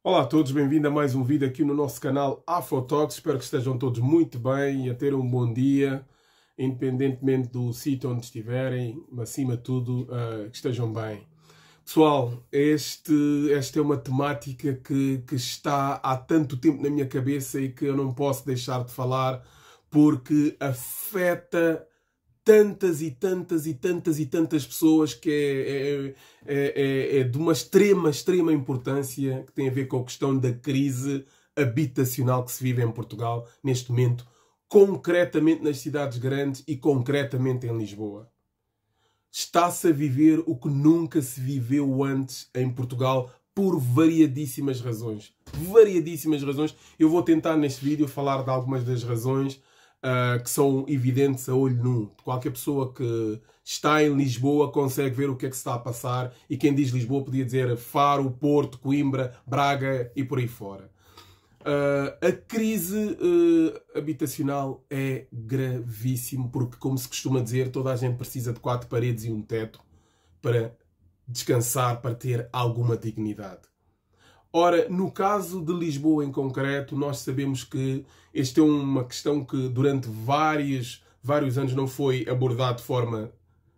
Olá a todos, bem-vindo a mais um vídeo aqui no nosso canal Afrotalks. Espero que estejam todos muito bem e a ter um bom dia, independentemente do sítio onde estiverem, acima de tudo, que estejam bem. Pessoal, esta é uma temática que está há tanto tempo na minha cabeça e que eu não posso deixar de falar porque afeta tantas e tantas e tantas e tantas pessoas que é de uma extrema importância, que tem a ver com a questão da crise habitacional que se vive em Portugal neste momento, concretamente nas cidades grandes e concretamente em Lisboa. Está-se a viver o que nunca se viveu antes em Portugal por variadíssimas razões. Variadíssimas razões. Eu vou tentar neste vídeo falar de algumas das razões que são evidentes a olho nu. Qualquer pessoa que está em Lisboa consegue ver o que é que se está a passar, e quem diz Lisboa podia dizer Faro, Porto, Coimbra, Braga e por aí fora. A crise habitacional é gravíssimo porque, como se costuma dizer, toda a gente precisa de 4 paredes e um teto para descansar, para ter alguma dignidade. Ora, no caso de Lisboa em concreto, nós sabemos que esta é uma questão que durante vários anos não foi abordada de forma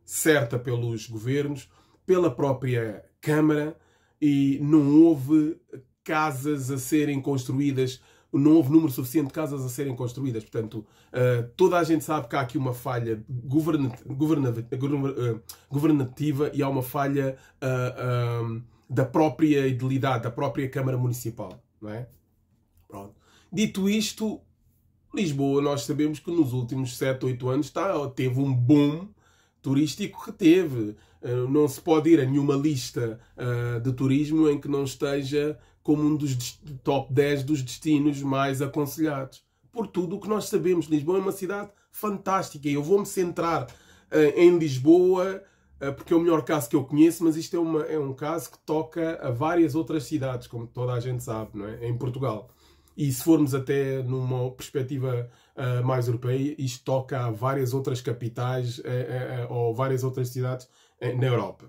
certa pelos governos, pela própria Câmara, e não houve casas a serem construídas, não houve número suficiente de casas a serem construídas. Portanto, toda a gente sabe que há aqui uma falha governativa e há uma falha da própria edilidade, da própria Câmara Municipal, não é? Pronto. Dito isto, Lisboa, nós sabemos que nos últimos 7, 8 anos teve um boom turístico que teve. Não se pode ir a nenhuma lista de turismo em que não esteja como um dos top 10 dos destinos mais aconselhados. Por tudo o que nós sabemos, Lisboa é uma cidade fantástica e eu vou-me centrar em Lisboa porque é o melhor caso que eu conheço, mas isto é um caso que toca a várias outras cidades, como toda a gente sabe, não é? Em Portugal. E se formos até numa perspectiva mais europeia, isto toca a várias outras capitais ou várias outras cidades na Europa.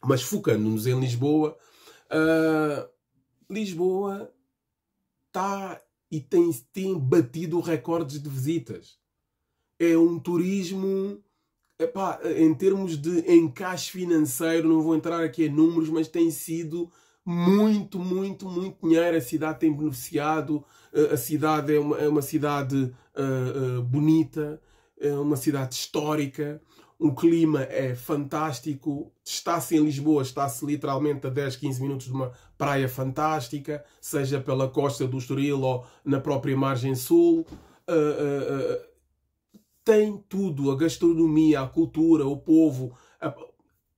Mas focando-nos em Lisboa, Lisboa está e tem batido recordes de visitas. É um turismo... Epá, em termos de encaixe financeiro, não vou entrar aqui em números, mas tem sido muito dinheiro. A cidade tem beneficiado, a cidade é uma cidade bonita, é uma cidade histórica, o clima é fantástico. Está-se em Lisboa, está-se literalmente a 10, 15 minutos de uma praia fantástica, seja pela costa do Estoril ou na própria margem sul. Tem tudo, a gastronomia, a cultura, o povo.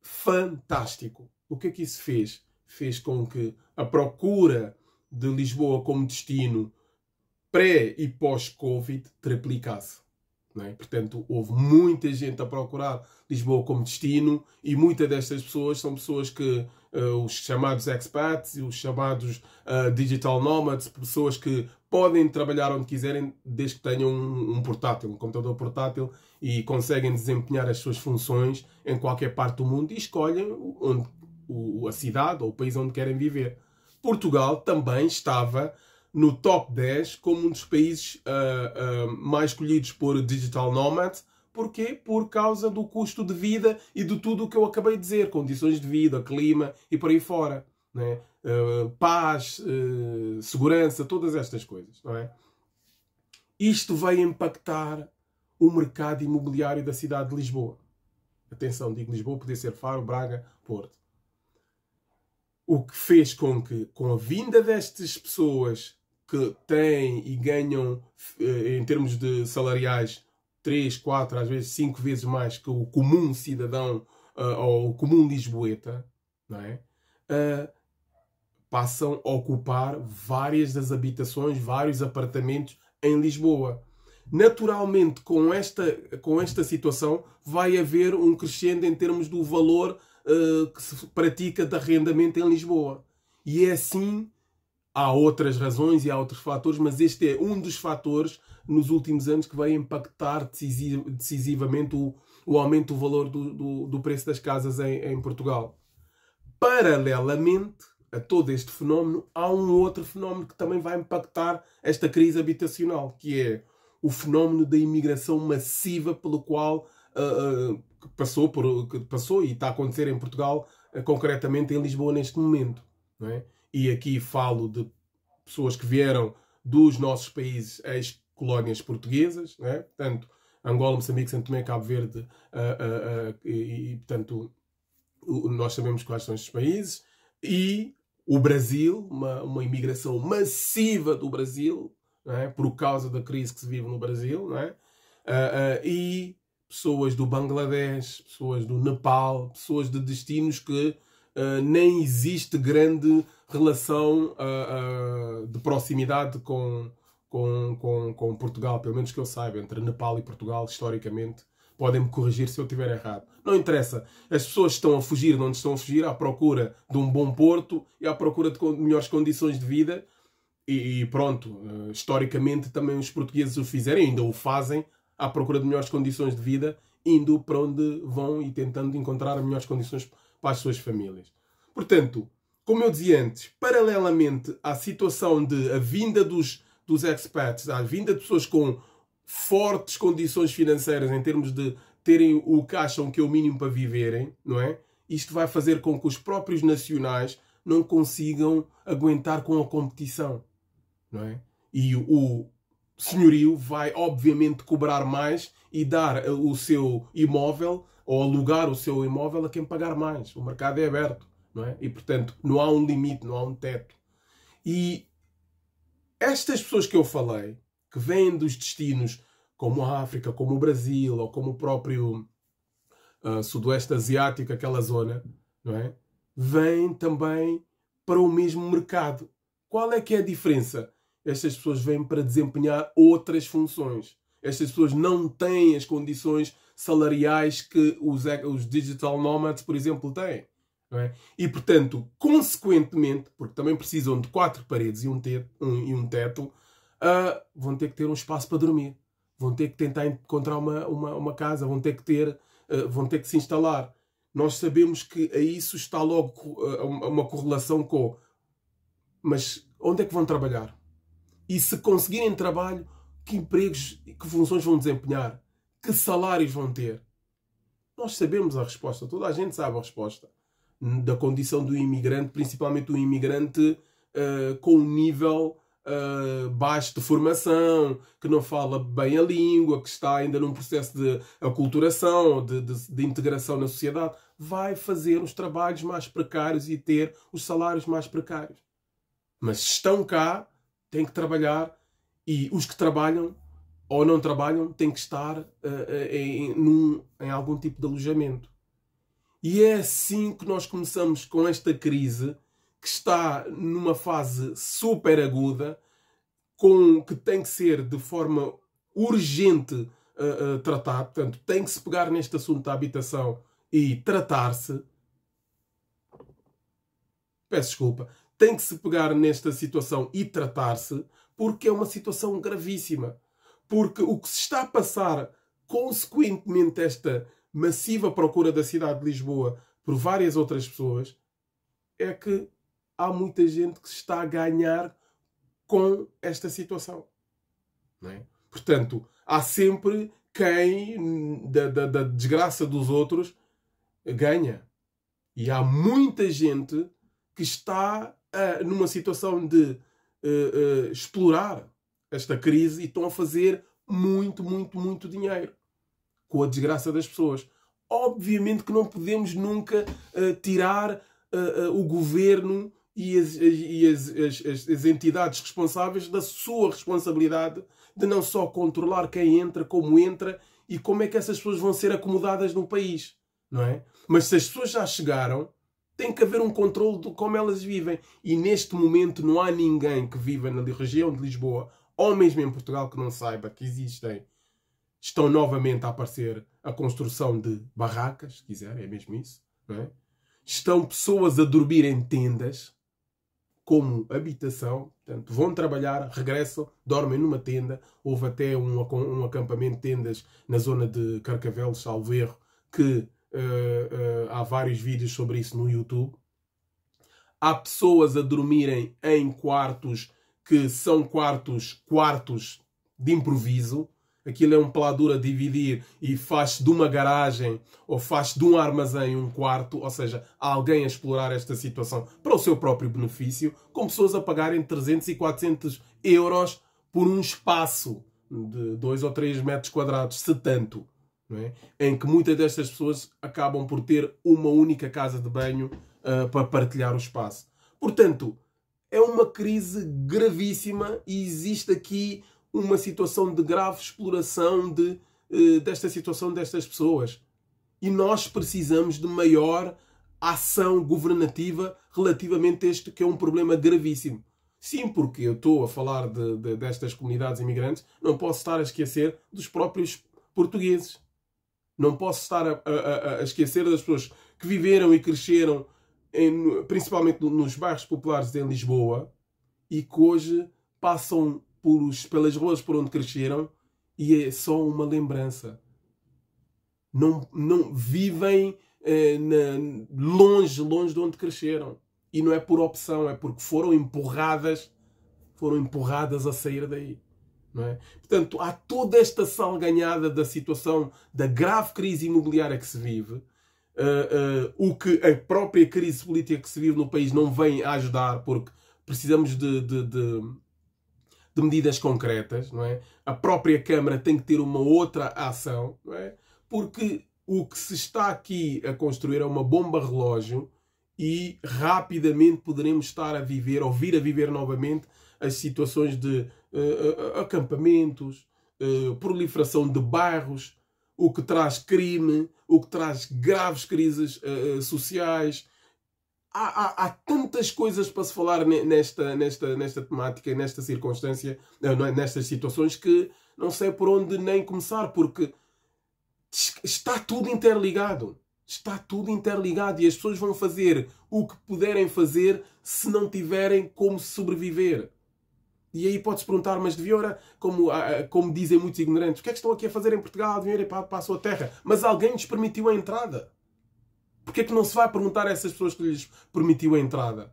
Fantástico. O que é que isso fez? Fez com que a procura de Lisboa como destino pré e pós-Covid triplicasse. Não é? Portanto, houve muita gente a procurar Lisboa como destino e muitas destas pessoas são pessoas que, os chamados expats, os chamados digital nomads, pessoas que podem trabalhar onde quiserem desde que tenham um portátil, um computador portátil, e conseguem desempenhar as suas funções em qualquer parte do mundo e escolhem a cidade ou o país onde querem viver. Portugal também estava no top 10 como um dos países mais escolhidos por digital nomads. Porquê? Por causa do custo de vida e de tudo o que eu acabei de dizer. Condições de vida, clima e por aí fora. Né? Paz, segurança, todas estas coisas. Não é? Isto vai impactar o mercado imobiliário da cidade de Lisboa. Atenção, digo Lisboa, podia ser Faro, Braga, Porto. O que fez com que, com a vinda destas pessoas que têm e ganham, em termos de salariais, 3, 4, às vezes 5 vezes mais que o comum cidadão ou o comum lisboeta, não é? Passam a ocupar várias das habitações, vários apartamentos em Lisboa. Naturalmente, com esta situação, vai haver um crescendo em termos do valor que se pratica de arrendamento em Lisboa. E é assim, há outras razões e há outros fatores, mas este é um dos fatores nos últimos anos que vai impactar decisivamente o aumento do valor do preço das casas em Portugal. Paralelamente, a todo este fenómeno, há um outro fenómeno que também vai impactar esta crise habitacional, que é o fenómeno da imigração massiva pelo qual que passou e está a acontecer em Portugal, concretamente em Lisboa neste momento. Não é? E aqui falo de pessoas que vieram dos nossos países ex-colónias portuguesas, não é? Portanto, Angola, Moçambique, Santo Tomé, Cabo Verde, portanto, nós sabemos quais são estes países, e o Brasil, uma imigração massiva do Brasil, não é? Por causa da crise que se vive no Brasil, não é? E pessoas do Bangladesh, pessoas do Nepal, pessoas de destinos que nem existe grande relação de proximidade com Portugal, pelo menos que eu saiba, entre Nepal e Portugal, historicamente. Podem-me corrigir se eu estiver errado. Não interessa. As pessoas estão a fugir de onde estão a fugir, à procura de um bom porto e à procura de melhores condições de vida. E pronto, historicamente também os portugueses o fizeram, ainda o fazem, à procura de melhores condições de vida, indo para onde vão e tentando encontrar melhores condições para as suas famílias. Portanto, como eu dizia antes, paralelamente à situação de a vinda dos expats, à vinda de pessoas com fortes condições financeiras em termos de terem o que acham que é o mínimo para viverem, não é? Isto vai fazer com que os próprios nacionais não consigam aguentar com a competição, não é? E o senhorio vai, obviamente, cobrar mais e dar o seu imóvel ou alugar o seu imóvel a quem pagar mais. O mercado é aberto, não é? E, portanto, não há um limite, não há um teto. E estas pessoas que eu falei, que vêm dos destinos como a África, como o Brasil, ou como o próprio Sudoeste Asiático, aquela zona, não é? Vêm também para o mesmo mercado. Qual é que é a diferença? Estas pessoas vêm para desempenhar outras funções. Estas pessoas não têm as condições salariais que os digital nomads, por exemplo, têm. Não é? E, portanto, consequentemente, porque também precisam de 4 paredes e um teto, vão ter que ter um espaço para dormir. Vão ter que tentar encontrar uma casa, vão ter que se instalar. Nós sabemos que a isso está logo uma correlação com... Mas onde é que vão trabalhar? E se conseguirem trabalho, que empregos e que funções vão desempenhar? Que salários vão ter? Nós sabemos a resposta. Toda a gente sabe a resposta. Da condição do imigrante, principalmente do imigrante com um nível baixo de formação, que não fala bem a língua, que está ainda num processo de aculturação, de integração na sociedade, vai fazer os trabalhos mais precários e ter os salários mais precários. Mas se estão cá, têm que trabalhar, e os que trabalham ou não trabalham têm que estar em algum tipo de alojamento. E é assim que nós começamos com esta crise, que está numa fase super aguda, que tem que ser de forma urgente tratado. Portanto, tem que se pegar neste assunto da habitação e tratar-se. Peço desculpa. Tem que se pegar nesta situação e tratar-se, porque é uma situação gravíssima. Porque o que se está a passar, consequentemente, esta massiva procura da cidade de Lisboa por várias outras pessoas, é que há muita gente que se está a ganhar com esta situação. Não é? Portanto, há sempre quem, da desgraça dos outros, ganha. E há muita gente que está numa situação de explorar esta crise e estão a fazer muito, muito, muito dinheiro com a desgraça das pessoas. Obviamente que não podemos nunca tirar o governo e as entidades responsáveis da sua responsabilidade de não só controlar quem entra, como entra e como é que essas pessoas vão ser acomodadas no país, não é? Mas se as pessoas já chegaram, tem que haver um controle de como elas vivem. E neste momento não há ninguém que viva na região de Lisboa, ou mesmo em Portugal, que não saiba que estão novamente a aparecer a construção de barracas, se quiser, é mesmo isso, não é? Estão pessoas a dormir em tendas, como habitação, portanto, vão trabalhar, regressam, dormem numa tenda. Houve até um acampamento de tendas na zona de Carcavelos, salvo erro, que há vários vídeos sobre isso no YouTube. há pessoas a dormirem em quartos que são quartos de improviso. Aquilo é um pelador a dividir e faz de uma garagem ou faz de um armazém um quarto, ou seja, há alguém a explorar esta situação para o seu próprio benefício, com pessoas a pagarem 300 e 400 euros por um espaço de 2 ou 3 metros quadrados, se tanto, não é? Em que muitas destas pessoas acabam por ter uma única casa de banho para partilhar o espaço. Portanto, é uma crise gravíssima e existe aqui uma situação de grave exploração desta situação destas pessoas. E nós precisamos de maior ação governativa relativamente a este que é um problema gravíssimo. Sim, porque eu estou a falar destas comunidades imigrantes, não posso estar a esquecer dos próprios portugueses. Não posso estar a esquecer das pessoas que viveram e cresceram, principalmente nos bairros populares em Lisboa, e que hoje passam pelas ruas por onde cresceram e é só uma lembrança. Não vivem longe de onde cresceram. E não é por opção, é porque foram empurradas a sair daí. Não é? Portanto, há toda esta salganhada da situação da grave crise imobiliária que se vive, o que a própria crise política que se vive no país não vem a ajudar, porque precisamos de medidas concretas, não é? A própria Câmara tem que ter uma outra ação, não é? Porque o que se está aqui a construir é uma bomba relógio e rapidamente poderemos estar a viver, ou vir a viver novamente, as situações de acampamentos, proliferação de bairros, o que traz crime, o que traz graves crises sociais. Há tantas coisas para se falar nesta temática, nesta circunstância, nestas situações, que não sei por onde nem começar, porque está tudo interligado. Está tudo interligado e as pessoas vão fazer o que puderem fazer se não tiverem como sobreviver. E aí pode-se perguntar, mas de Vieira, como dizem muitos ignorantes, o que é que estão aqui a fazer em Portugal? De Vieira para a sua terra. Mas alguém lhes permitiu a entrada. Porquê é que não se vai perguntar a essas pessoas que lhes permitiu a entrada?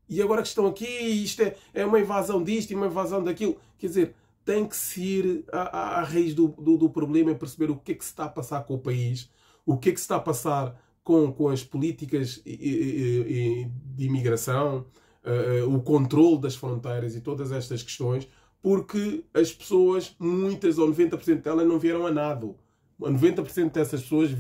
E agora que estão aqui, isto é uma invasão disto e uma invasão daquilo. Quer dizer, tem que se ir à raiz do problema e perceber o que é que se está a passar com o país, o que é que se está a passar com as políticas de imigração, o controle das fronteiras e todas estas questões, porque as pessoas, muitas ou 90% delas, não vieram a nado. 90% dessas pessoas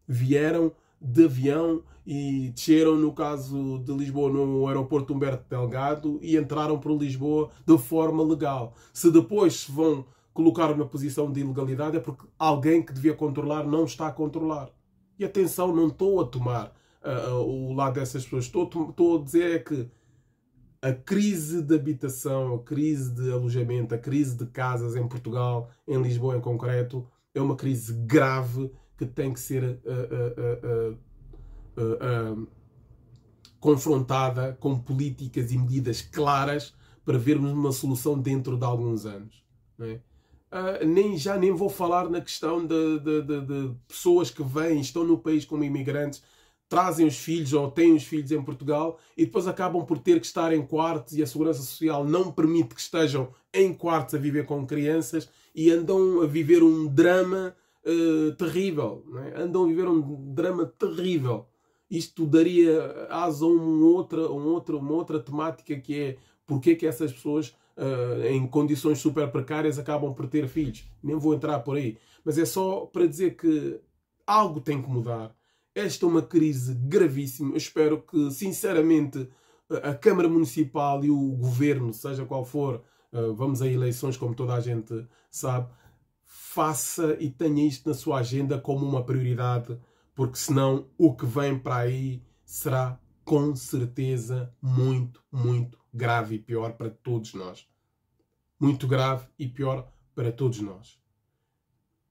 vieram de avião e desceram, no caso de Lisboa, no aeroporto Humberto Delgado, e entraram por Lisboa de forma legal. Se depois se vão colocar na posição de ilegalidade, é porque alguém que devia controlar não está a controlar. E atenção, não estou a tomar o lado dessas pessoas. Estou a dizer é que a crise de habitação, a crise de alojamento, a crise de casas em Portugal, em Lisboa em concreto, é uma crise grave que tem que ser confrontada com políticas e medidas claras para vermos uma solução dentro de alguns anos. Não é? Nem vou falar na questão de pessoas que vêm, estão no país como imigrantes, trazem os filhos ou têm os filhos em Portugal e depois acabam por ter que estar em quartos e a Segurança Social não permite que estejam em quartos a viver com crianças e andam a viver um drama terrível. Não é? Andam a viver um drama terrível. Isto daria asa a uma outra temática, que é porque é que essas pessoas em condições super precárias acabam por ter filhos. Nem vou entrar por aí. Mas é só para dizer que algo tem que mudar. Esta é uma crise gravíssima. Eu espero que, sinceramente, a Câmara Municipal e o Governo, seja qual for, vamos a eleições, como toda a gente sabe, faça e tenha isto na sua agenda como uma prioridade, porque senão o que vem para aí será com certeza muito, muito grave e pior para todos nós. Muito grave e pior para todos nós.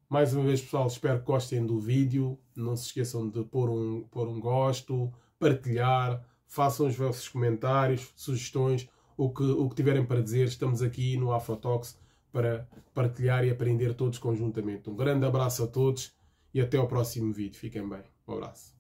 Mais uma vez, pessoal, espero que gostem do vídeo. Não se esqueçam de pôr um gosto, partilhar, façam os vossos comentários, sugestões, o que tiverem para dizer. Estamos aqui no Afrotalks para partilhar e aprender todos conjuntamente. Um grande abraço a todos e até ao próximo vídeo. Fiquem bem. Um abraço.